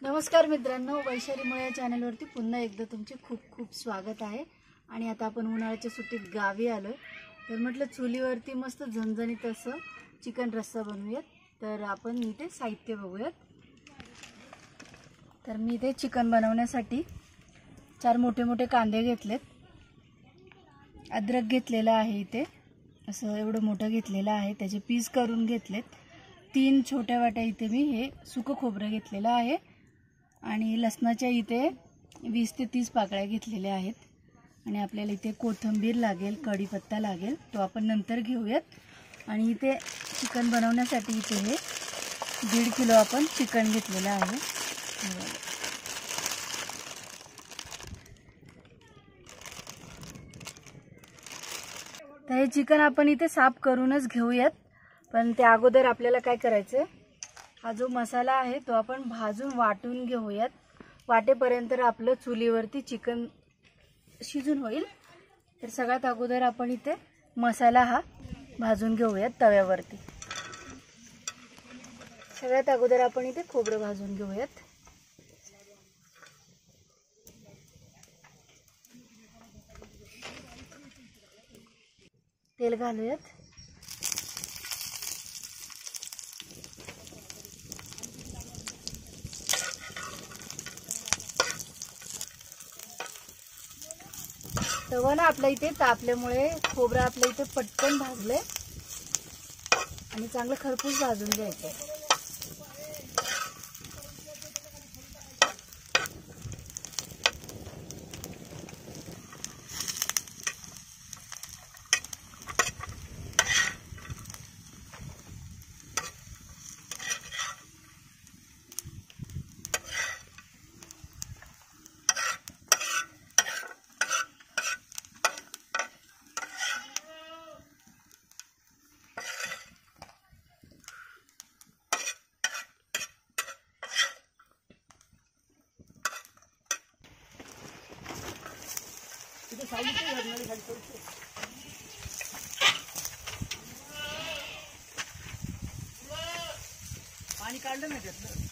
नमस्कार मित्रांनो, वैशाली मुळे या चॅनलवरती पुन्हा एकदा तुमचे खूप खूप स्वागत आहे। आणि आता आपण उन्हाळ्याच्या सुट्टीत गावी आलोय, तर म्हटलं चुलीवरती मस्त झणझणीत असं चिकन रस्सा बनवूयात। तर आपण इथे साहित्य बघूयात। तर मी इथे चिकन बनवण्यासाठी 4 मोठे मोठे कांदे घेतलेत, अद्रक घेतलेला आहे, इथे असं एवढं मोठं घेतलेलं आहे, त्याचे पीस करून घेतलेत। 3 छोट्या वाट्या इथे मी हे सुकं खोबरं घेतलेलं आहे आणि लसणाच्या इथे 20 ते 30 पाकळ्या घेतलेल्या आहेत। आणि आपल्याला इथे कोथिंबीर लागेल, कढीपत्ता लागेल, तो आपण नंतर घेऊयात। आणि इथे चिकन बनवण्यासाठी इथे हे 1.5 किलो आपण चिकन घेतलेलं आहे। तर हे चिकन आपण इथे साफ करूनच घेऊयात, पण त्या अगोदर आपल्याला काय करायचं, हा जो मसाला आहे तो आपण भाजून वाटून घेऊयात। वाटेपर्यंत आपलं चुलीवरती चिकन शिजून होईल। तर सगळ्यात अगोदर आपण इथे मसाला हा भाजून घेऊयात तव्यावरती। सगळ्यात अगोदर आपण इथे खोबरं भाजून घेऊयात। तेल घालूयात। तवा ना आपल्या इथे तापल्यामुळे खोबरं आपल्या इथे पटकन भाजले आणि चांगलं खरपूस भाजून घ्यायचं। पाणी काढलं नाही त्यातलं।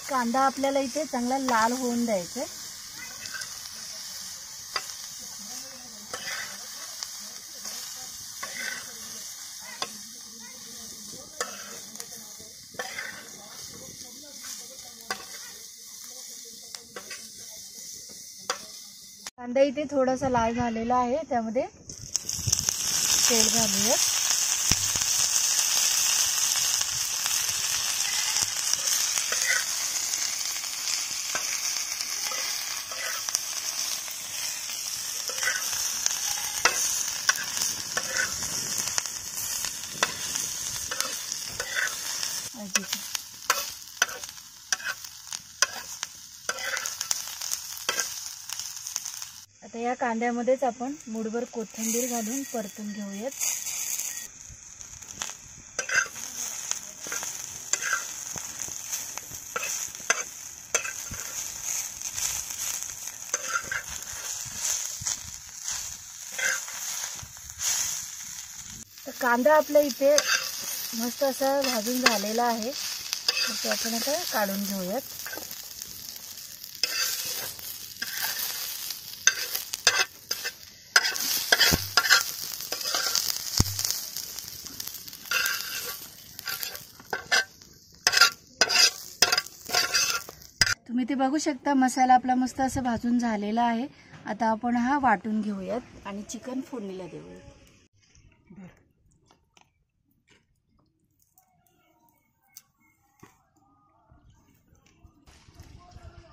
कांदा आपल्याला इथे चांगला लाल होऊन द्यायचा। कांदा इथे थोडासा लाल झालेला आहे, त्यामध्ये तेल घालूयात। आता या कांद्यामध्येच आपण मुठभर कोथिंबीर घालून परतून घेऊयात। तर कांदा आपल्या इथे मस्त असा भाजून झालेला आहे, तर ते आपण आता काढून घेऊयात। तुम्ही ते बघू शकता, मसाला आपला मस्त असं भाजून झालेला आहे। आता आपण हा वाटून घेऊयात आणि चिकन फोडणीला देऊयात।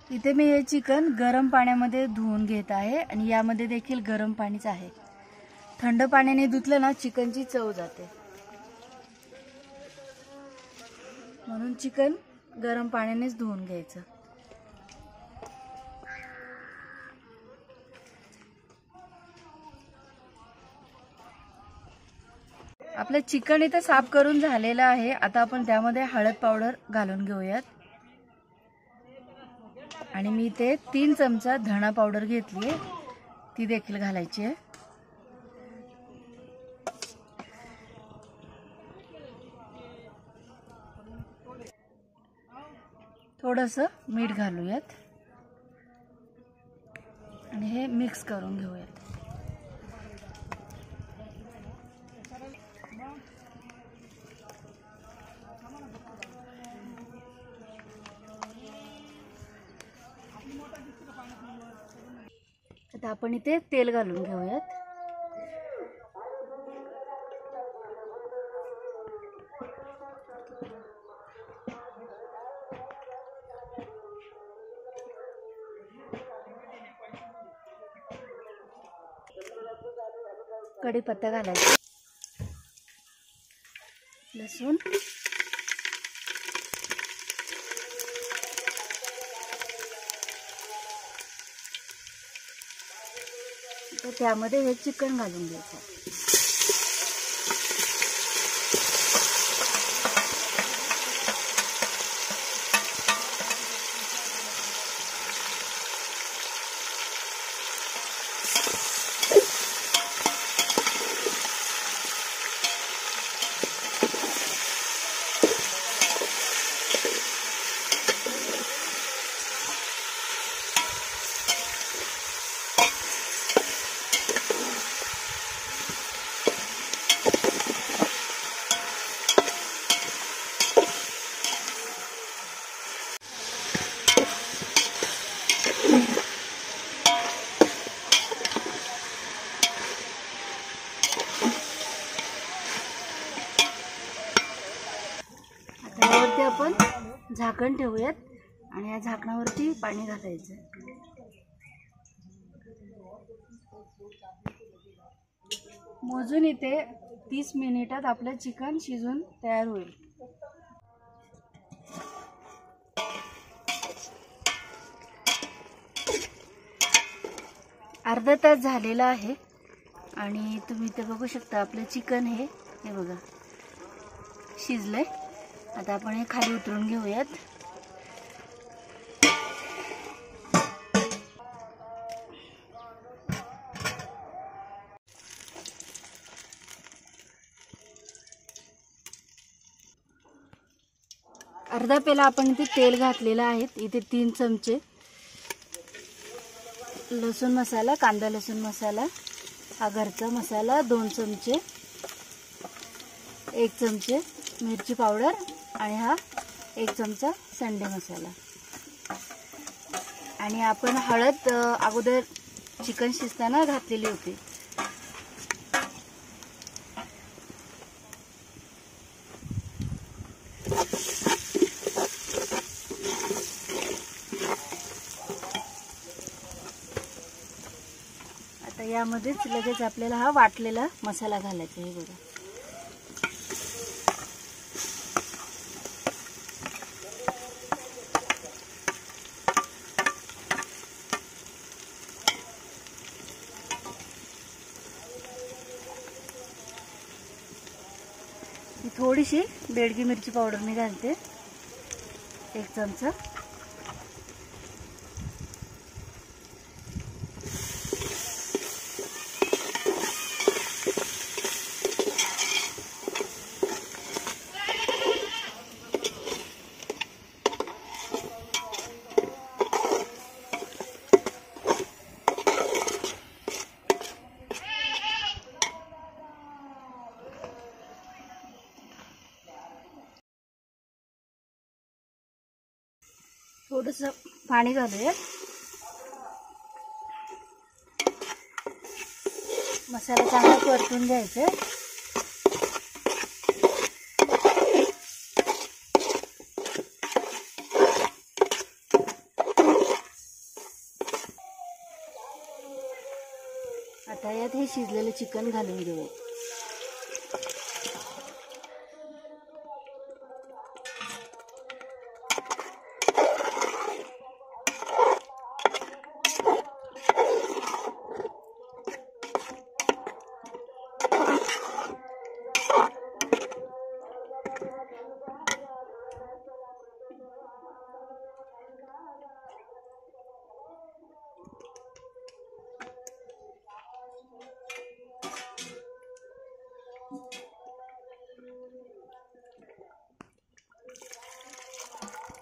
इथे मी हे चिकन गरम पाण्यामध्ये धुवून घेत आहे आणि यामध्ये देखील गरम पाणीच आहे. थंड पाण्याने धुतलं ना चिकनची चव जाते, म्हणून चिकन गरम पाण्यानेच धुवून घ्यायचं. आपलं चिकन इथं साफ करून झालेलं आहे. आता आपण त्यामध्ये हळद पावडर घालून घेऊयात. आणि मी इथे 3 चमचा धणा पावडर घेतली आहे, ती देखील घालायची आहे. थोडंसं मीठ घालूयात आणि हे मिक्स करून घेऊयात. आता आपण इथे तेल घालून घेऊयात. कढीपत्ता घालायचा, लसूण, तर त्यामध्ये हे चिकन घालून घ्यायचं. त्यावरती आपण झाकण ठेवूयात आणि या झाकणावरती पाणी घालायचं. मोजून इथे 30 मिनिटात आपलं चिकन शिजून तयार होईल. अर्धा तास झालेला आहे आणि तुम्ही इथे बघू शकता आपलं चिकन हे बघा शिजलंय. आता आपण हे खाली उतरून घेऊयात. अर्धा पेला आपण इथे तेल घातलेलं आहे. इथे 3 चमचे लसूण मसाला, कांदा लसूण मसाला, हा घरचा मसाला 2 चमचे, 1 चमचे मिरची पावडर आणि हा 1 चमचा संडे मसाला. आणि आपण हळद अगोदर चिकन शिजताना घातलेली होती. आता यामध्येच लगेच आपल्याला हा वाटलेला मसाला घालायचा आहे. बघा थोडीशी बेडगी मिरची पावडर मी घालते, 1 चमचा. थोडंसं पाणी घालूया. मसाला चांगला परतून घ्यायचा. हे शिजलेलं चिकन घालून घेऊ.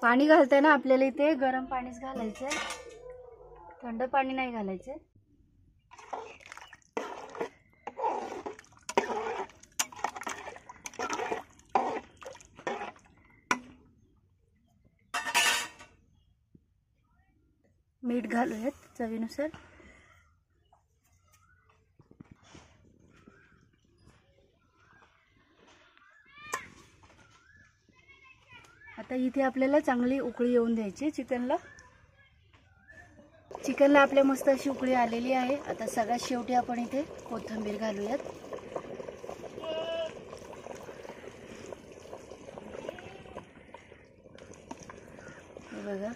पाणी घालताना आपल्याला इथे गरम पाणीच घालायचं, थंड पाणी नाही घालायचं. मीठ घालूयात चवीनुसार. आता इथे आपल्याला चांगली उकळी येऊन द्यायची चिकनला. चिकनला आपल्या मस्त अशी उकळी आलेली आहे. आता सगळ्यात शेवटी आपण इथे कोथिंबीर घालूयात. हे बघा,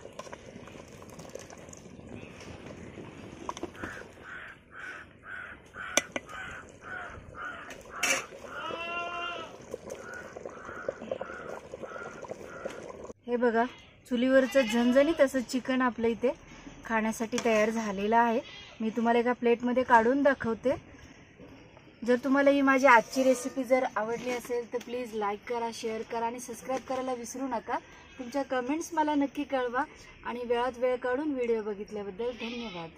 हे बघा चुलीवरचं झणझणीत असं चिकन आपलं इथे खाण्यासाठी तयार झालेलं आहे. मी तुम्हाला एका प्लेटमध्ये काढून दाखवते. जर तुम्हाला ही माझी आजची रेसिपी जर आवडली असेल तर प्लीज लाईक करा, शेअर करा आणि सबस्क्राईब करायला विसरू नका. तुमच्या कमेंट्स मला नक्की कळवा आणि वेळात वेळ काढून व्हिडिओ बघितल्याबद्दल धन्यवाद.